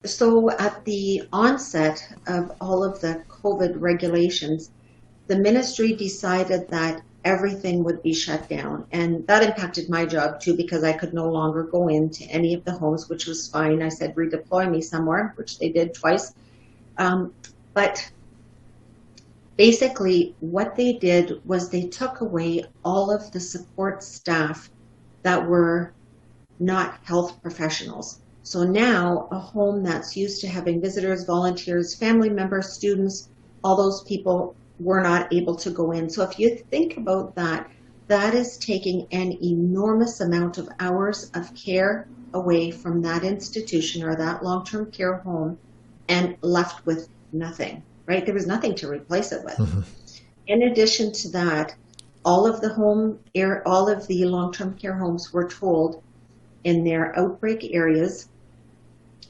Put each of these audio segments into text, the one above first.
So at the onset of all of the COVID regulations, the ministry decided that everything would be shut down. And that impacted my job too, because I could no longer go into any of the homes, which was fine. I said, redeploy me somewhere, which they did twice. But basically what they did was they took away all of the support staff that were not health professionals. So now a home that's used to having visitors, volunteers, family members, students, all those people were not able to go in. So if you think about that, that is taking an enormous amount of hours of care away from that institution or that long-term care home and left with nothing, right? There was nothing to replace it with. Mm-hmm. In addition to that, all of the long-term care homes were told in their outbreak areas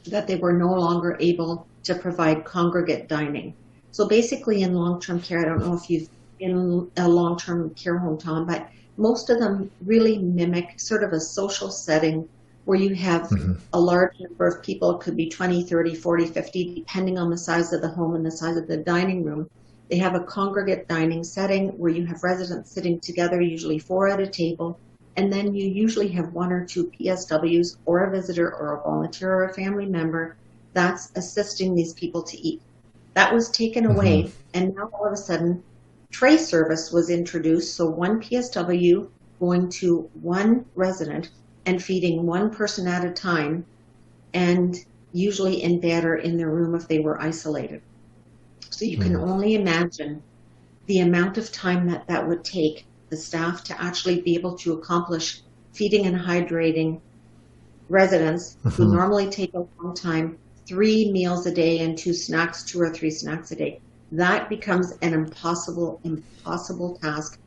that they were no longer able to provide congregate dining. So basically in long-term care, I don't know if you've been in a long-term care home, Tom, but most of them really mimic sort of a social setting where you have mm-hmm. a large number of people. It could be 20, 30, 40, 50, depending on the size of the home and the size of the dining room. They have a congregate dining setting where you have residents sitting together, usually 4 at a table, and then you usually have 1 or 2 PSWs or a visitor or a volunteer or a family member that's assisting these people to eat. That was taken away, mm-hmm. and now all of a sudden, tray service was introduced, so 1 PSW going to 1 resident and feeding 1 person at a time, and usually in bed or in their room if they were isolated. So you can only imagine the amount of time that would take the staff to actually be able to accomplish feeding and hydrating residents mm-hmm. who normally take a long time, 3 meals a day and 2 or 3 snacks a day. That becomes an impossible task